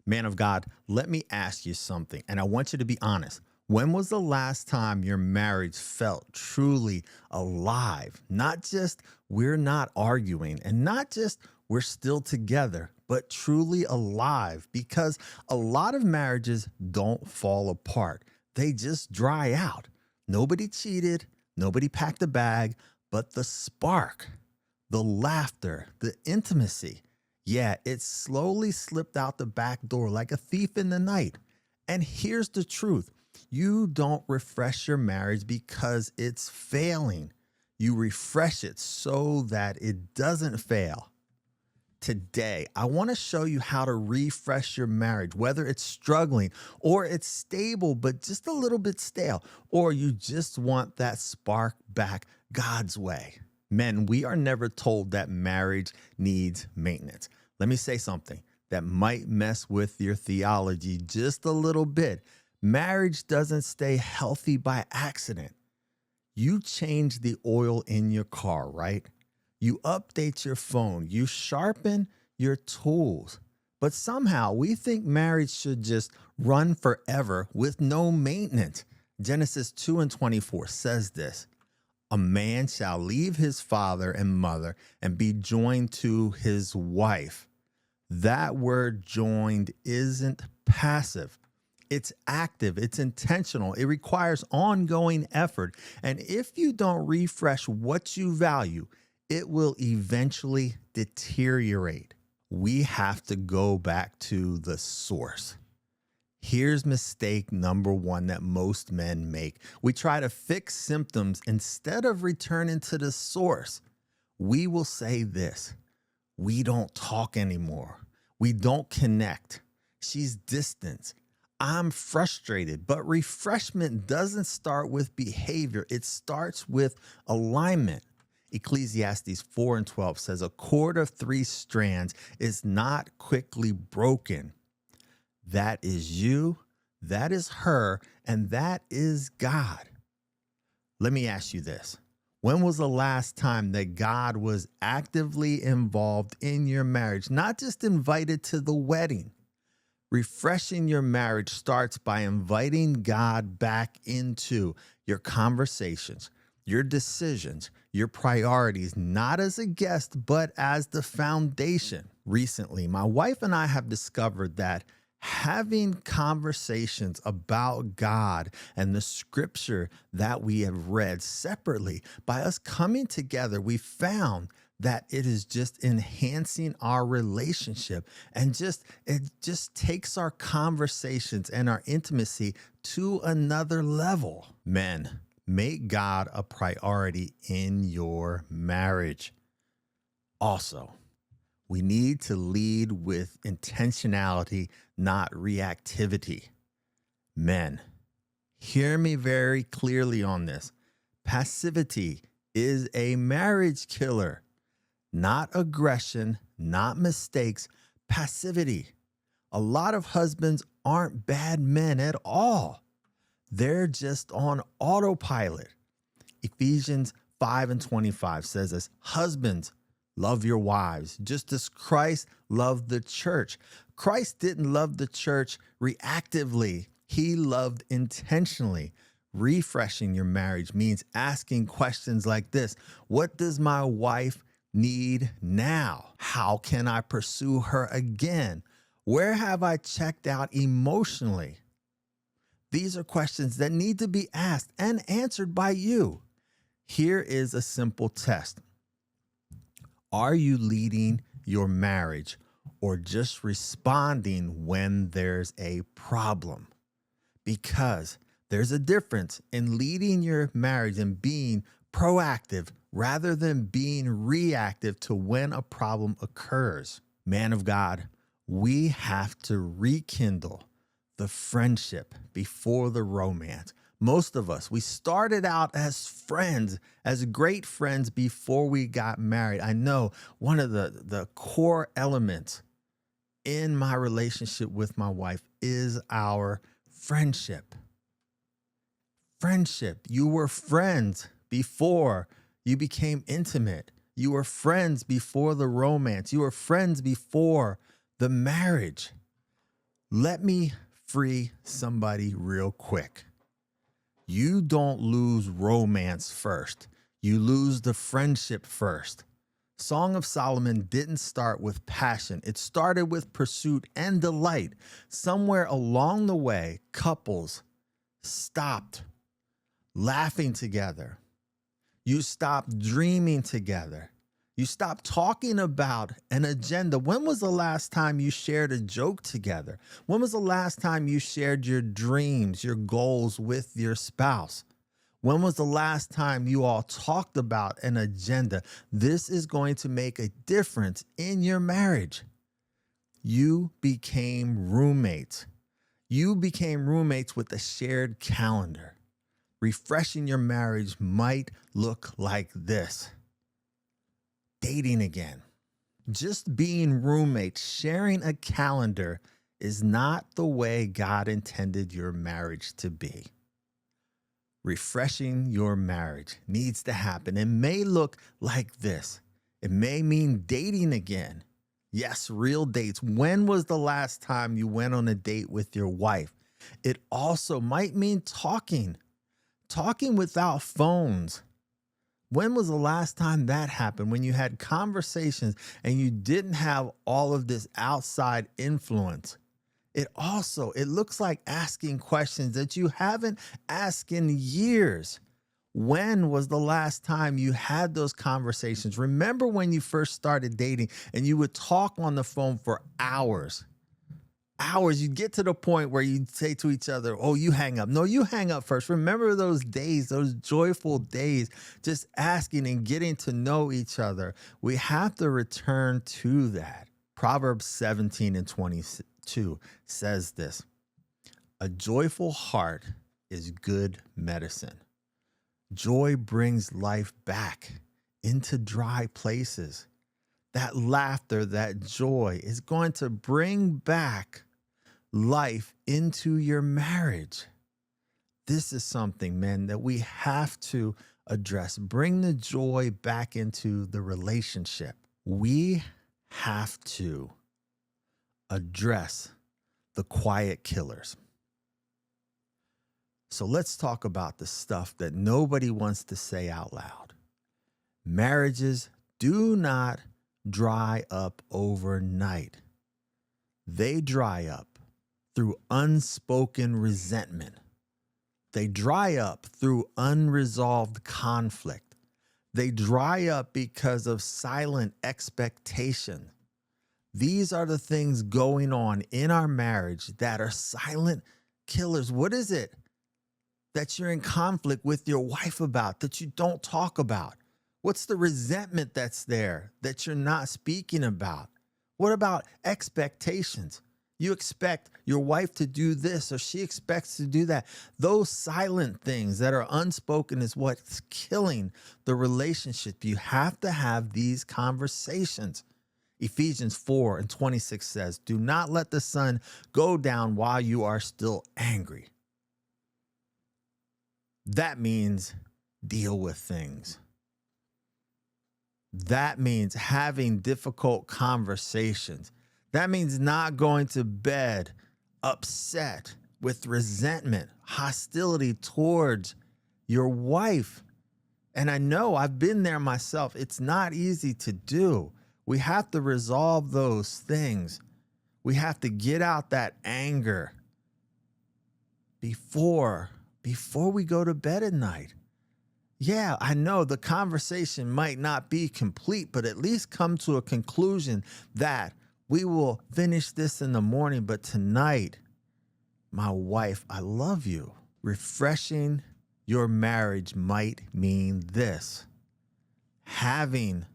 Man of God, let me ask you something, and I want you to be honest. When was the last time your marriage felt truly alive? Not just we're not arguing and not just we're still together, but truly alive, because a lot of marriages don't fall apart. They just dry out. Nobody cheated, nobody packed a bag, but the spark, the laughter, the intimacy, yeah, it slowly slipped out the back door like a thief in the night. And here's the truth: you don't refresh your marriage because it's failing, you refresh it so that it doesn't fail. Today, I want to show you how to refresh your marriage, whether it's struggling or it's stable, but just a little bit stale, or you just want that spark back God's way. Men, we are never told that marriage needs maintenance. Let me say something that might mess with your theology just a little bit. Marriage doesn't stay healthy by accident. You change the oil in your car, right? You update your phone, you sharpen your tools. But somehow we think marriage should just run forever with no maintenance. Genesis 2:24 says this: a man shall leave his father and mother and be joined to his wife. That word joined isn't passive. It's active, it's intentional, it requires ongoing effort. And if you don't refresh what you value, it will eventually deteriorate. We have to go back to the source. Here's mistake number one that most men make. We try to fix symptoms instead of returning to the source. We will say this: we don't talk anymore. We don't connect. She's distant. I'm frustrated. But refreshment doesn't start with behavior. It starts with alignment. Ecclesiastes 4:12 says, a cord of three strands is not quickly broken. That is you, that is her, and that is God. Let me ask you this: when was the last time that God was actively involved in your marriage, not just invited to the wedding? Refreshing your marriage starts by inviting God back into your conversations, your decisions, your priorities, not as a guest, but as the foundation. Recently, my wife and I have discovered that having conversations about God and the scripture that we have read separately, by us coming together, we found that it is just enhancing our relationship, and it just takes our conversations and our intimacy to another level. Men, make God a priority in your marriage. Also, we need to lead with intentionality, not reactivity. Men, hear me very clearly on this. Passivity is a marriage killer. Not aggression, not mistakes, passivity. A lot of husbands aren't bad men at all. They're just on autopilot. Ephesians 5:25 says this: husbands, love your wives, just as Christ loved the church. Christ didn't love the church reactively. He loved intentionally. Refreshing your marriage means asking questions like this: what does my wife need now? How can I pursue her again? Where have I checked out emotionally? These are questions that need to be asked and answered by you. Here is a simple test. Are you leading your marriage or just responding when there's a problem? Because there's a difference in leading your marriage and being proactive rather than being reactive to when a problem occurs. Man of God, we have to rekindle the friendship before the romance. Most of us, we started out as friends, as great friends before we got married. I know one of the core elements in my relationship with my wife is our friendship. Friendship. You were friends before you became intimate. You were friends before the romance. You were friends before the marriage. Let me free somebody real quick. You don't lose romance first. You lose the friendship first. Song of Solomon didn't start with passion. It started with pursuit and delight. Somewhere along the way, couples stopped laughing together. You stopped dreaming together. You stopped talking about an agenda. When was the last time you shared a joke together? When was the last time you shared your dreams, your goals with your spouse? When was the last time you all talked about an agenda? This is going to make a difference in your marriage. You became roommates. You became roommates with a shared calendar. Refreshing your marriage might look like this. Dating again. Just being roommates, sharing a calendar is not the way God intended your marriage to be. Refreshing your marriage needs to happen. It may look like this. It may mean dating again. Yes, real dates. When was the last time you went on a date with your wife? It also might mean talking without phones. When was the last time that happened? When you had conversations and you didn't have all of this outside influence. It looks like asking questions that you haven't asked in years. When was the last time you had those conversations? Remember when you first started dating and you would talk on the phone for hours? You'd get to the point where you'd say to each other, oh, you hang up. No, you hang up first. Remember those days, those joyful days, just asking and getting to know each other. We have to return to that. Proverbs 17:22 says this: a joyful heart is good medicine. Joy brings life back into dry places. That laughter, that joy is going to bring back life into your marriage. This is something, men, that we have to address. Bring the joy back into the relationship. We have to address the quiet killers. So let's talk about the stuff that nobody wants to say out loud. Marriages do not dry up overnight. They dry up through unspoken resentment. They dry up through unresolved conflict. They dry up because of silent expectation. These are the things going on in our marriage that are silent killers. What is it that you're in conflict with your wife about that you don't talk about? What's the resentment that's there that you're not speaking about? What about expectations? You expect your wife to do this or she expects to do that. Those silent things that are unspoken is what's killing the relationship. You have to have these conversations. Ephesians 4:26 says, do not let the sun go down while you are still angry. That means deal with things. That means having difficult conversations. That means not going to bed upset with resentment, hostility towards your wife. And I know I've been there myself. It's not easy to do. We have to resolve those things. We have to get out that anger before we go to bed at night. Yeah, I know the conversation might not be complete, but at least come to a conclusion that we will finish this in the morning, but tonight, my wife, I love you. Refreshing your marriage might mean this: having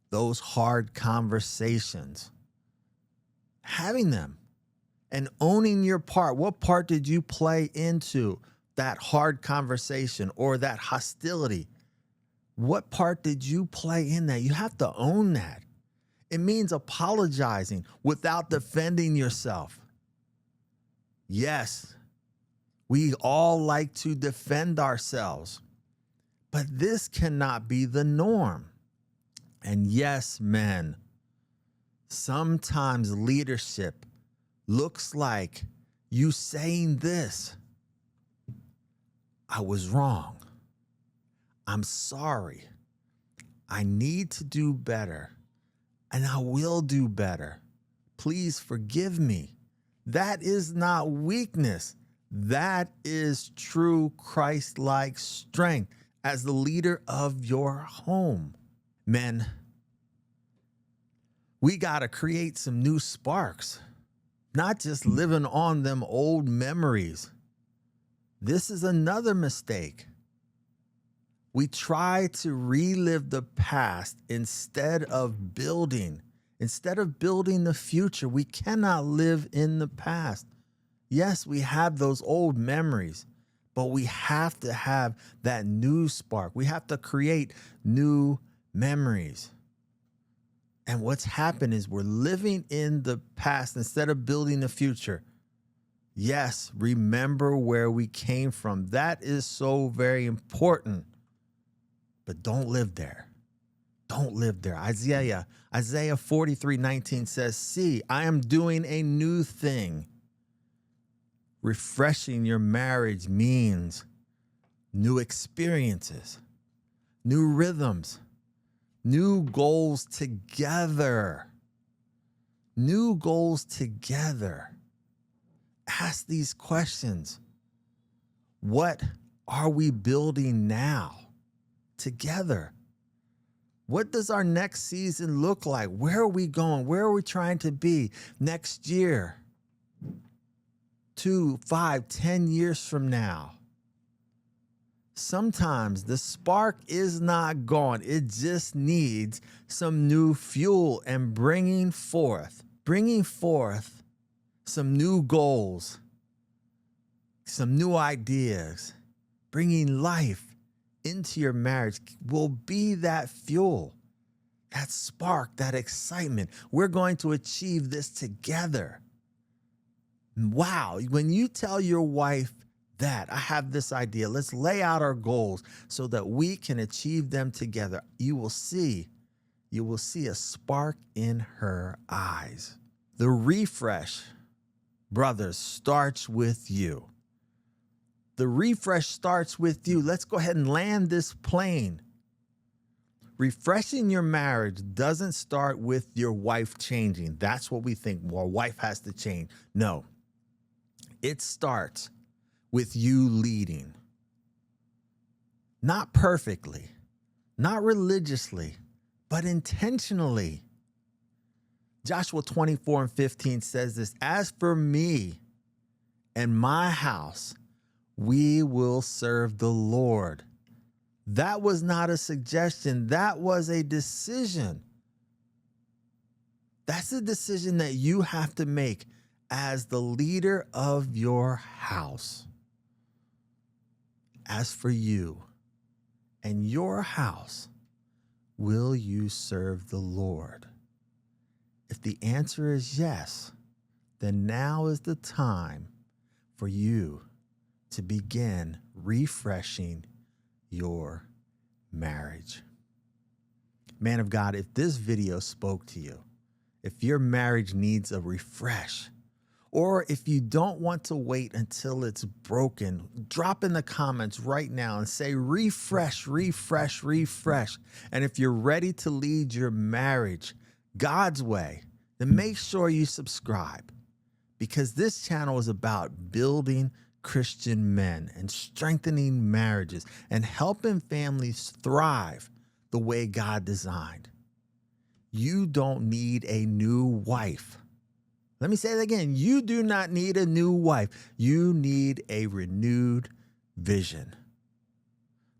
those hard conversations, having them and owning your part. What part did you play into that hard conversation or that hostility? What part did you play in that? You have to own that. It means apologizing without defending yourself. Yes, we all like to defend ourselves, but this cannot be the norm. And yes, men, sometimes leadership looks like you saying this: I was wrong. I'm sorry. I need to do better, and I will do better. Please forgive me. That is not weakness. That is true Christ-like strength as the leader of your home. Men, we got to create some new sparks, not just living on them old memories. This is another mistake. We try to relive the past instead of building the future. We cannot live in the past. Yes, we have those old memories, but we have to have that new spark. We have to create new memories. And what's happened is we're living in the past instead of building the future. Yes, remember where we came from. That is so very important. But don't live there. Don't live there. Isaiah 43:19 says, "See, I am doing a new thing." Refreshing your marriage means new experiences, new rhythms, new goals together. New goals together. Ask these questions. What are we building now together? What does our next season look like? Where are we going? Where are we trying to be next year? 2, 5, 10 years from now. Sometimes the spark is not gone. It just needs some new fuel and bringing forth some new goals, some new ideas, bringing life into your marriage will be that fuel, that spark, that excitement. We're going to achieve this together. Wow. When you tell your wife that, I have this idea, let's lay out our goals so that we can achieve them together, you will see a spark in her eyes. The refresh, brothers, starts with you. The refresh starts with you. Let's go ahead and land this plane. Refreshing your marriage doesn't start with your wife changing. That's what we think. Well, wife has to change. No. It starts with you leading. Not perfectly, not religiously, but intentionally. Joshua 24:15 says this: "As for me and my house, we will serve the Lord." That was not a suggestion. That was a decision. That's a decision that you have to make as the leader of your house. As for you and your house, will you serve the Lord? If the answer is yes, then now is the time for you to begin refreshing your marriage. Man of God, if this video spoke to you, if your marriage needs a refresh, or if you don't want to wait until it's broken, drop in the comments right now and say refresh, refresh, refresh. And if you're ready to lead your marriage God's way, then make sure you subscribe, because this channel is about building Christian men and strengthening marriages and helping families thrive the way God designed. You don't need a new wife. Let me say it again. You do not need a new wife. You need a renewed vision.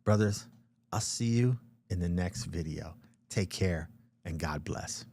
Brothers, I'll see you in the next video. Take care and God bless.